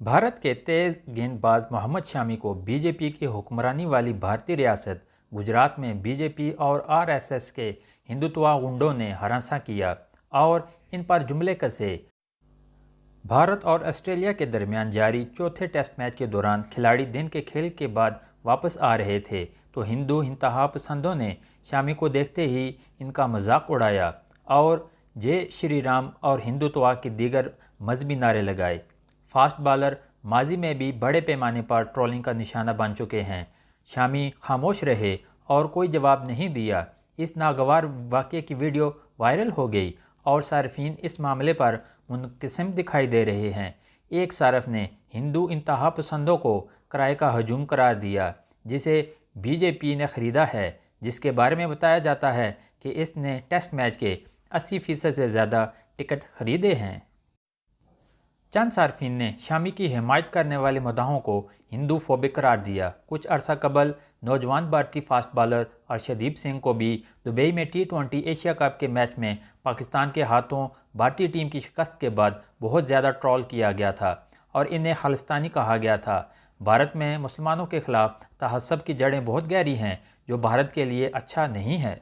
भारत के तेज गेंदबाज मोहम्मद शामी को बीजेपी की हुक्मरानी वाली भारतीय रियासत गुजरात में बीजेपी और आरएसएस के हिंदुत्वा गुंडों ने हरासा किया और इन पर जुमले कसे। भारत और ऑस्ट्रेलिया के दरमियान जारी चौथे टेस्ट मैच के दौरान खिलाड़ी दिन के खेल के बाद वापस आ रहे थे तो हिंदू इंतहा पसंदों ने शामी को देखते ही इनका मजाक उड़ाया और जय श्री राम और हिंदुत्व के दीगर मजहबी नारे लगाए। फास्ट बॉलर माजी में भी बड़े पैमाने पर ट्रोलिंग का निशाना बन चुके हैं। शामी खामोश रहे और कोई जवाब नहीं दिया। इस नागवार वाक़ये की वीडियो वायरल हो गई और सार्फिन इस मामले पर मुनक़िसम दिखाई दे रहे हैं। एक सारफ ने हिंदू इंतहा पसंदों को किराए का हजूम करार दिया जिसे बीजेपी ने ख़रीदा है, जिसके बारे में बताया जाता है कि इसने टेस्ट मैच के 80% से ज़्यादा टिकट खरीदे हैं। चंद सार्फिन ने शामी की हिमायत करने वाले मुद्दाओं को हिंदू फोबिक करार दिया। कुछ अरसा कबल नौजवान भारतीय फास्ट बॉलर अर्शदीप सिंह को भी दुबई में T20 एशिया कप के मैच में पाकिस्तान के हाथों भारतीय टीम की शिकस्त के बाद बहुत ज़्यादा ट्रोल किया गया था और इन्हें खालिस्तानी कहा गया था। भारत में मुसलमानों के खिलाफ तहस्सुब की जड़ें बहुत गहरी हैं जो भारत के लिए अच्छा नहीं है।